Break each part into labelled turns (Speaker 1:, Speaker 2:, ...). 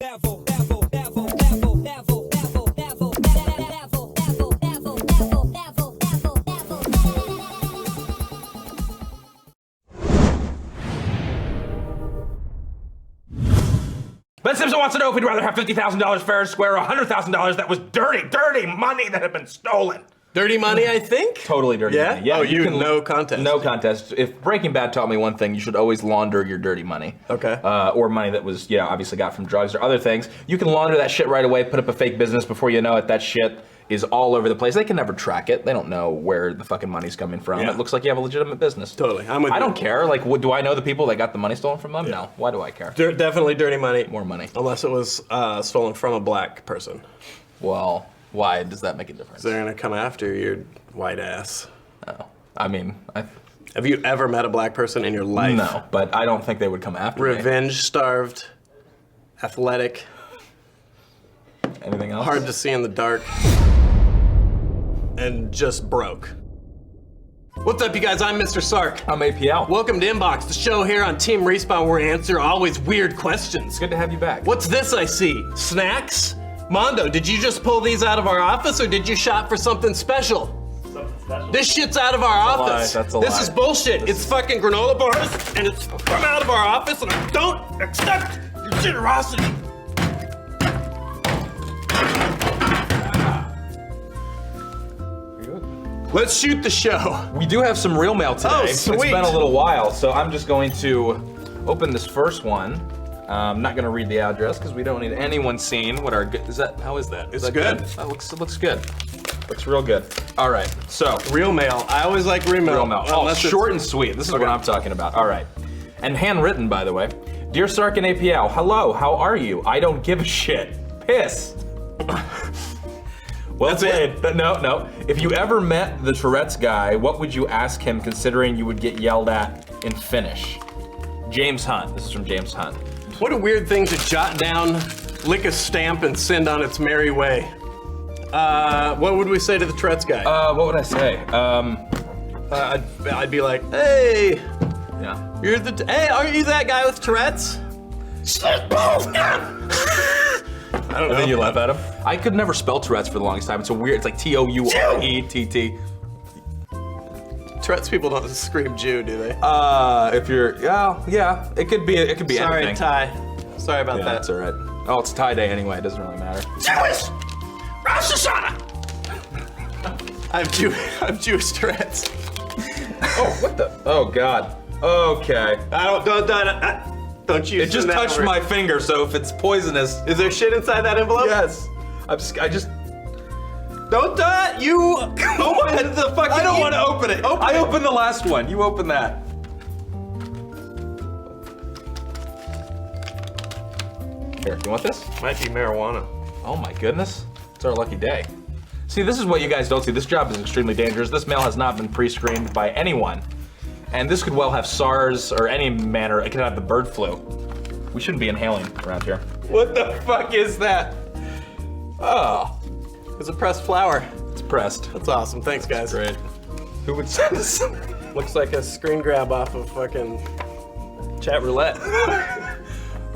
Speaker 1: Ben Simpson wants to know if we'd rather have $50,000 fair and square or $100,000 that was dirty money that had been stolen.
Speaker 2: Dirty money, I think?
Speaker 1: Totally dirty money. Yeah,
Speaker 2: oh, no contest.
Speaker 1: No contest. If Breaking Bad taught me one thing, you should always launder your dirty money.
Speaker 2: Okay.
Speaker 1: Or money that was, obviously got from drugs or other things. You can launder that shit right away, put up a fake business before you know it. That shit is all over the place. They can never track it. They don't know where the fucking money's coming from. Yeah. It looks like you have a legitimate business.
Speaker 2: Totally. I'm with you.
Speaker 1: I don't care. Like, do I know the people that got the money stolen from them? Yeah. No. Why do I care?
Speaker 2: Definitely dirty money.
Speaker 1: More money.
Speaker 2: Unless it was stolen from a black person.
Speaker 1: Well, why does that make a difference?
Speaker 2: They're gonna come after your white ass.
Speaker 1: No. I mean,
Speaker 2: have you ever met a black person in your life?
Speaker 1: No, but I don't think they would come after me.
Speaker 2: Revenge-starved, athletic.
Speaker 1: Anything else?
Speaker 2: Hard to see in the dark. And just broke. What's up, you guys? I'm Mr. Sark.
Speaker 1: I'm APL.
Speaker 2: Welcome to Inbox, the show here on Team Respawn where we answer always weird questions.
Speaker 1: It's good to have you back.
Speaker 2: What's this I see? Snacks? Mondo, did you just pull these out of our office or did you shop for something special?
Speaker 3: Something special.
Speaker 2: This shit's out of our office.
Speaker 1: That's a
Speaker 2: this
Speaker 1: lie.
Speaker 2: is bullshit. It's fucking granola bars and it's from out of our office and I don't accept your generosity. Let's shoot the show.
Speaker 1: We do have some real mail today.
Speaker 2: Oh, sweet.
Speaker 1: It's been a little while, so I'm just going to open this first one. I'm not gonna read the address because we don't need anyone seeing what our good, how is that?
Speaker 2: It's
Speaker 1: that
Speaker 2: good.
Speaker 1: That looks good. Looks real good. All right, so.
Speaker 2: Real mail. I always like real mail.
Speaker 1: Real mail. Oh, short and sweet. This is what I'm talking about. All right. And handwritten, by the way. Dear Sark and APL, hello, how are you? I don't give a shit. Piss. Well played. No. If you ever met the Tourette's guy, what would you ask him considering you would get yelled at in Finnish? James Hunt. This is from James Hunt.
Speaker 2: What a weird thing to jot down, lick a stamp, and send on its merry way. What would we say to the Tourette's guy?
Speaker 1: What would I say?
Speaker 2: I'd be like, hey,
Speaker 1: Yeah.
Speaker 2: hey, are you that guy with Tourette's? I don't know.
Speaker 1: And then you laugh at him. I could never spell Tourette's for the longest time. It's a weird, it's like T-O-U-R-E-T-T.
Speaker 2: Tourette's people don't scream Jew, do they?
Speaker 1: If you're, yeah, it could be
Speaker 2: Sorry,
Speaker 1: anything.
Speaker 2: Ty. Sorry about that.
Speaker 1: That's all right. Oh, it's tie day anyway. It doesn't really matter.
Speaker 2: Jewish! Rosh Hashanah! I have Jewish Tourette's.
Speaker 1: Oh, what the? Oh God. Okay.
Speaker 2: Don't use
Speaker 1: It just touched my finger, so if it's poisonous.
Speaker 2: Is there shit inside that envelope?
Speaker 1: Yes. I just.
Speaker 2: Don't you open the fucking.
Speaker 1: I don't want to open it. I opened the last one. You open that. Here, you want this?
Speaker 2: Might be marijuana.
Speaker 1: Oh my goodness. It's our lucky day. See, this is what you guys don't see. This job is extremely dangerous. This mail has not been pre-screened by anyone. And this could well have SARS or any manner. It could have the bird flu. We shouldn't be inhaling around here.
Speaker 2: What the fuck is that?
Speaker 1: Oh,
Speaker 2: It's a pressed flower.
Speaker 1: it's pressed.
Speaker 2: That's awesome. Thanks, guys.
Speaker 1: Great. Who would send this?
Speaker 2: Looks like a screen grab off of fucking chat roulette.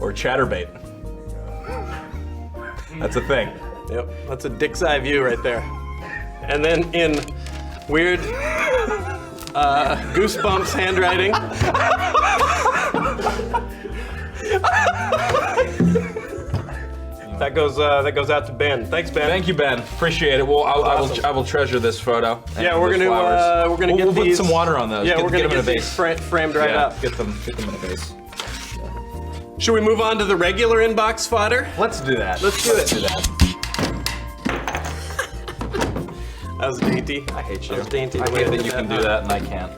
Speaker 1: Or chatterbait. That's a thing.
Speaker 2: Yep, that's a dick's eye view right there. And then in weird Goosebumps handwriting. That goes out to Ben. Thanks, Ben.
Speaker 1: Thank you, Ben. Appreciate it. Well, I will treasure this photo.
Speaker 2: Yeah, we're gonna get
Speaker 1: we'll
Speaker 2: these.
Speaker 1: put some water on those.
Speaker 2: Yeah, we're gonna
Speaker 1: them in a
Speaker 2: get
Speaker 1: vase.
Speaker 2: these framed right up.
Speaker 1: Get them in a vase.
Speaker 2: Should we move on to the regular inbox fodder?
Speaker 1: Let's do that.
Speaker 2: Let's do it.
Speaker 1: do that.
Speaker 2: That was dainty.
Speaker 1: I hate you.
Speaker 2: That was dainty.
Speaker 1: I hate that you can do that and I can't.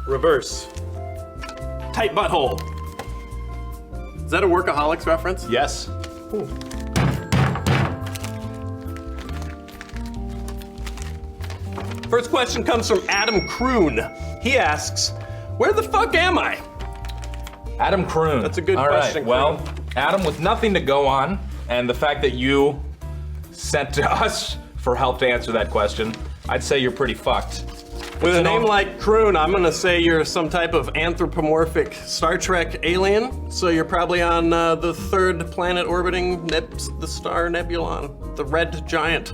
Speaker 2: Reverse. Tight butthole. Is that a Workaholics reference?
Speaker 1: Yes.
Speaker 2: Ooh. First question comes from Adam Kroon. He asks, where the fuck am I?
Speaker 1: Adam Kroon.
Speaker 2: That's a good
Speaker 1: All
Speaker 2: question,
Speaker 1: right. Well,
Speaker 2: Kroon.
Speaker 1: Adam, with nothing to go on, and the fact that you sent to us for help to answer that question, I'd say you're pretty fucked.
Speaker 2: With a name like Kroon, I'm gonna say you're some type of anthropomorphic Star Trek alien. So you're probably on the third planet orbiting the star Nebulon, the red giant.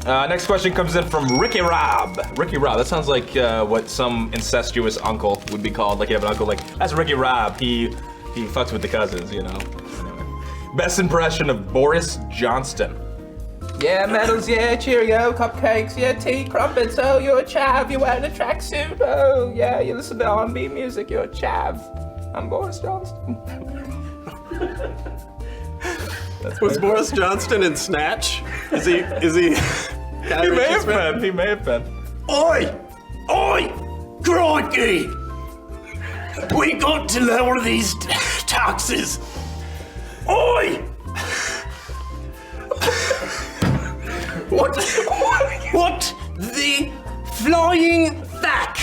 Speaker 1: Next question comes in from Ricky Rob. Ricky Rob, that sounds like what some incestuous uncle would be called. Like you have an uncle like, that's Ricky Rob. He fucks with the cousins, you know. Anyway. Best impression of Boris Johnston. Yeah, medals, yeah, Cheerio, cupcakes, yeah, tea, crumpets, oh, you're a chav, you're wearing a tracksuit, oh, yeah, you listen to R&B music, you're a chav. I'm Boris Johnston.
Speaker 2: Was Boris Johnston in Snatch? Is he?
Speaker 1: He may have been.
Speaker 3: Oi! Crikey! We got to lower these taxes. Oi! What the flying fuck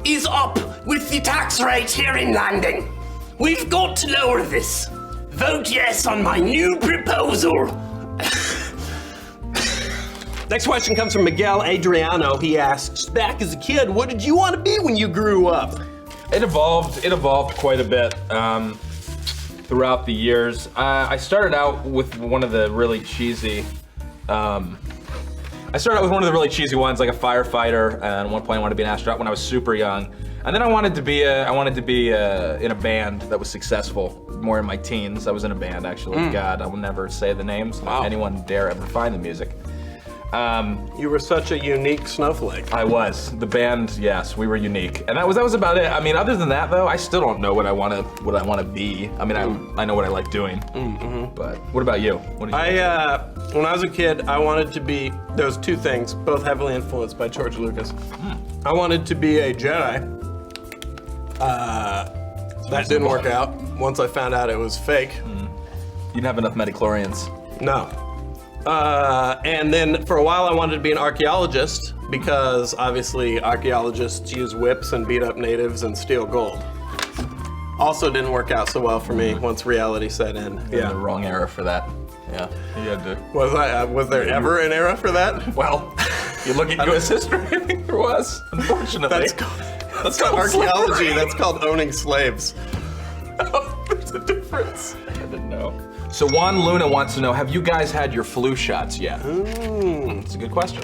Speaker 3: is up with the tax rate here in London? We've got to lower this. Vote yes on my new proposal.
Speaker 2: Next question comes from Miguel Adriano. He asks, back as a kid, what did you want to be when you grew up?
Speaker 1: It evolved quite a bit throughout the years. I started out with one of the really cheesy ones, like a firefighter, and at one point I wanted to be an astronaut when I was super young. And then I wanted to be in a band that was successful more in my teens. I was in a band, actually. God, I will never say the names.
Speaker 2: Wow.
Speaker 1: Anyone dare ever find the music.
Speaker 2: You were such a unique snowflake.
Speaker 1: I was. The band, yes, we were unique. And that was about it. I mean, other than that though, I still don't know what I want to be. I mean, I know what I like doing. But what about you? What did you
Speaker 2: When I was a kid, I wanted to be, there was two things, both heavily influenced by George Lucas. I wanted to be a Jedi. That didn't work out. Once I found out it was fake.
Speaker 1: You didn't have enough midichlorians.
Speaker 2: No. And then for a while I wanted to be an archaeologist because obviously archaeologists use whips and beat up natives and steal gold. Also didn't work out so well for me once reality set in.
Speaker 1: Yeah. The wrong era for that. Yeah. You had to.
Speaker 2: Was there ever an era for that?
Speaker 1: Well, you look at U.S. history, I think there was, unfortunately.
Speaker 2: That's not archaeology, that's called owning slaves.
Speaker 1: There's a difference. I didn't know. So Juan Luna wants to know, have you guys had your flu shots yet? It's a good question.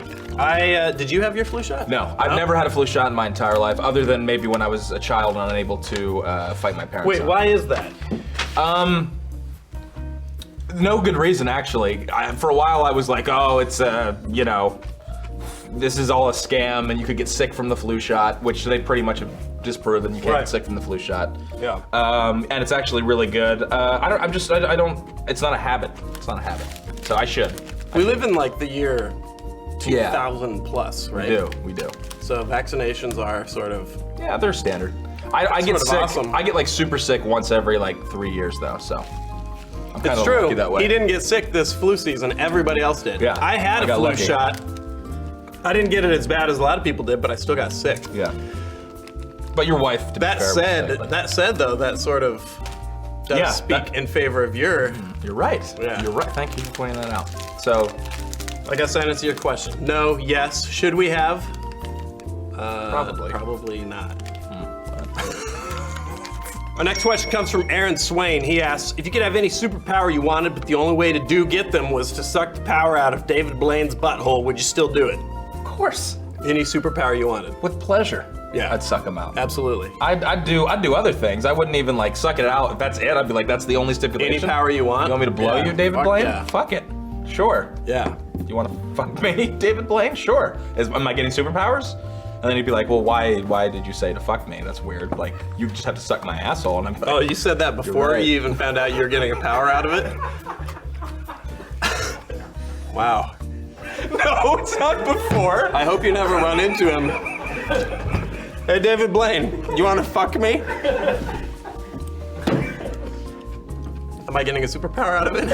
Speaker 2: Did you have your flu shot?
Speaker 1: No, I've never had a flu shot in my entire life, other than maybe when I was a child and unable to fight my parents.
Speaker 2: Wait, why is that?
Speaker 1: No good reason, actually. For a while I was like, oh, it's this is all a scam and you could get sick from the flu shot, which they pretty much have disproven you can't get sick from the flu shot.
Speaker 2: Yeah.
Speaker 1: And it's actually really good. It's not a habit. It's not a habit. So I should.
Speaker 2: We live in like the year 2000 plus, right?
Speaker 1: We do.
Speaker 2: So vaccinations are sort of...
Speaker 1: Yeah, they're standard. I get sick.
Speaker 2: Awesome.
Speaker 1: I get like super sick once every like 3 years though, so. I'm kind
Speaker 2: It's
Speaker 1: of
Speaker 2: true.
Speaker 1: lucky that way.
Speaker 2: He didn't get sick this flu season. Everybody else did.
Speaker 1: Yeah,
Speaker 2: I had
Speaker 1: I
Speaker 2: a
Speaker 1: got
Speaker 2: flu
Speaker 1: lucky.
Speaker 2: shot. I didn't get it as bad as a lot of people did, but I still got sick.
Speaker 1: Yeah. But your wife, to be fair, was sick, but-
Speaker 2: that said though, that sort of does speak in favor of your...
Speaker 1: You're right.
Speaker 2: Yeah.
Speaker 1: You're right. Thank you for pointing that out. So,
Speaker 2: I guess that answers your question. No, yes. Should we have?
Speaker 1: Probably.
Speaker 2: Probably not. Our next question comes from Aaron Swain. He asks, if you could have any superpower you wanted, but the only way to get them was to suck the power out of David Blaine's butthole, would you still do it?
Speaker 1: of course,
Speaker 2: Any superpower you wanted?
Speaker 1: with pleasure.
Speaker 2: Yeah.
Speaker 1: I'd suck them out.
Speaker 2: Absolutely.
Speaker 1: I'd do other things. I wouldn't even like suck it out. If that's it, I'd be like, that's the only stipulation.
Speaker 2: Any power you want?
Speaker 1: You want me to blow
Speaker 2: Yeah.
Speaker 1: you, David
Speaker 2: Fuck
Speaker 1: Blaine?
Speaker 2: yeah.
Speaker 1: Fuck it. Sure.
Speaker 2: Yeah.
Speaker 1: You want to fuck me, David Blaine? Sure. Am I getting superpowers? And then he'd be like, well, why did you say to fuck me? That's weird. Like, you just have to suck my asshole. And I'm like,
Speaker 2: Oh, you said that before
Speaker 1: right.
Speaker 2: you even found out you were getting a power out of it? Wow.
Speaker 1: no, it's not before.
Speaker 2: I hope you never run into him. Hey, David Blaine, you want to fuck me? Am I getting a superpower out of it?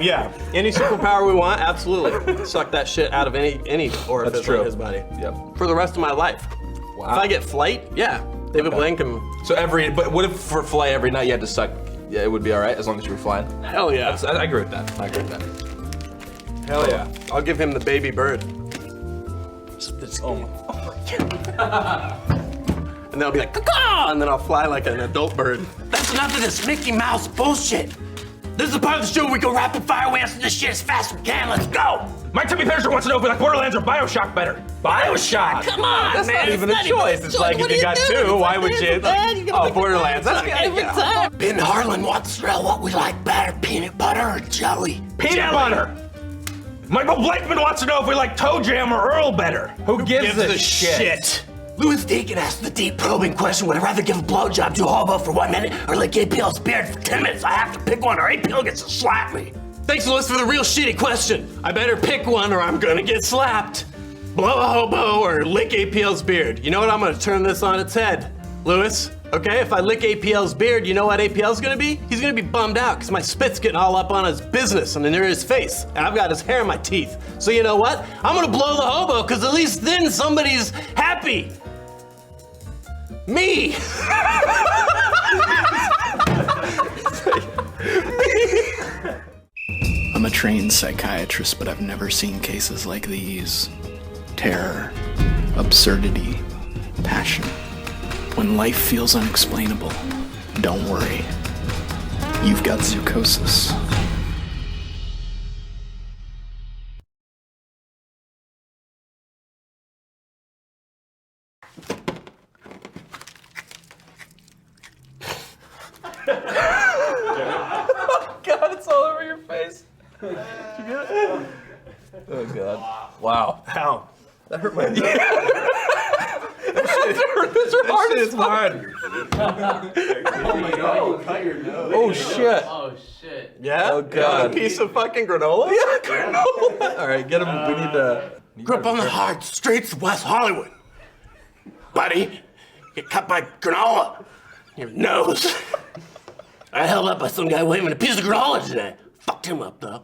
Speaker 2: Yeah. Any superpower we want, absolutely. Suck that shit out of any orifice
Speaker 1: That's true.
Speaker 2: on his body.
Speaker 1: Yep.
Speaker 2: For the rest of my life.
Speaker 1: Wow.
Speaker 2: If I get flight, yeah. David Blaine can.
Speaker 1: So but what if for flight every night you had to suck? Yeah, it would be all right as long as you were flying.
Speaker 2: Hell yeah.
Speaker 1: I agree with that.
Speaker 2: Hell yeah. I'll give him the baby bird. And they'll be like, caw, and then I'll fly like an adult bird.
Speaker 3: That's enough of this Mickey Mouse bullshit. This is the part of the show where we go rapid fire. We answer this shit as fast as we can. Let's go.
Speaker 1: My Timmy Pearson wants to know if we like Borderlands or Bioshock better. Bioshock?
Speaker 3: Come on,
Speaker 1: That's
Speaker 3: man.
Speaker 1: not even a choice. It's like if you got two, why would you? Oh, Borderlands.
Speaker 3: Ben Harlan wants to know what we like better, peanut butter or jelly?
Speaker 1: Peanut butter. Michael Blakeman wants to know if we like toe jam or Earl better. Who gives a shit?
Speaker 3: Louis Deacon asked the deep probing question, would I rather give a blowjob to a hobo for 1 minute or lick APL's beard for 10 minutes? I have to pick one or APL gets to slap me.
Speaker 2: Thanks, Louis, for the real shitty question. I better pick one or I'm gonna get slapped. Blow a hobo or lick APL's beard. You know what? I'm gonna turn this on its head. Louis, okay, if I lick APL's beard, you know what APL's gonna be? He's gonna be bummed out because my spit's getting all up on his business and near his face. And I've got his hair in my teeth. So you know what? I'm gonna blow the hobo because at least then somebody's happy. Me!
Speaker 4: I'm a trained psychiatrist, but I've never seen cases like these. Terror, absurdity, passion. When life feels unexplainable, don't worry. You've got zoochosis.
Speaker 1: God, it's all over your face. Did you get it? Oh, God. Wow.
Speaker 2: Ow. That hurt my
Speaker 1: Those are hard as
Speaker 2: hard.
Speaker 5: Oh my god, cut your nose.
Speaker 1: Oh, shit.
Speaker 5: Oh shit.
Speaker 2: Yeah?
Speaker 1: Oh, God.
Speaker 2: A piece of fucking granola?
Speaker 1: Yeah, granola. All right, get him. We need to.
Speaker 3: Grew up on the hard streets of West Hollywood. Buddy, get cut by granola. Your nose. I held up by some guy waving a piece of granola today. Fucked him up though.